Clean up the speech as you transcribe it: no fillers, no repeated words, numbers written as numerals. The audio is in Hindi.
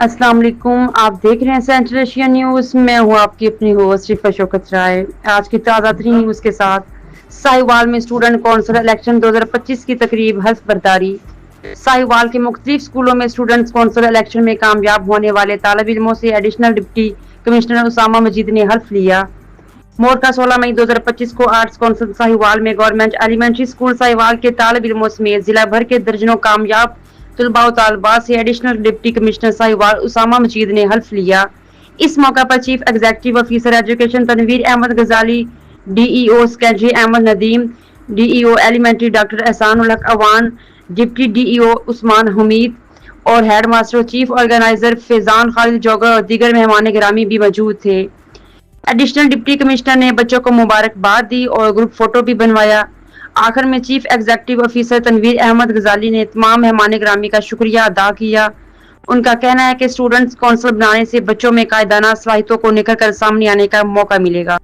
अस्सलाम वालेकुम। आप देख रहे हैं सेंट्रल एशिया न्यूज। मैं हूं आपकी अपनी होस्ट रिफा शौकत राय। आज की ताज़ा तरीन न्यूज के साथ साहिवाल में स्टूडेंट कौंसिल इलेक्शन 2025 की तकरीब हल्फ बर्दारी। साहिवाल के मुख्तलिफ स्कूलों में स्टूडेंट्स कौंसिल इलेक्शन में कामयाब होने वाले तालिब इल्मों से additional deputy commissioner Usama Majid ने हल्फ लिया। मोरका 16 मई 2025 को आर्ट्स कौंसिल साहिवाल में गवर्नमेंट एलिमेंट्री स्कूल साहिवाल के तालिब इल्मों समेत जिला भर के दर्जनों कामयाब तलबा व तालबात से additional deputy commissioner Sahiwal Usama Majid ने हल्फ लिया। इस मौका पर chief executive officer education Tanveer Ahmed Ghazali, DEO secondary Ahmed Nadeem, DEO elementary doctor Ehsanul Haq Awan, deputy DEO Usman Hameed और head master chief organiser Faizan Khalid Jogar और दीगर मेहमान गिरामी भी मौजूद थे। एडिशनल डिप्टी कमिश्नर ने बच्चों को मुबारकबाद दी और ग्रुप फोटो भी बनवाया। आखिर में chief executive officer Tanvir Ahmed Ghazali ने तमाम मेहमान ग्रामी का शुक्रिया अदा किया। उनका कहना है कि स्टूडेंट्स कौंसिल बनाने से बच्चों में कायदाना सलाहियतों को निखर कर सामने आने का मौका मिलेगा।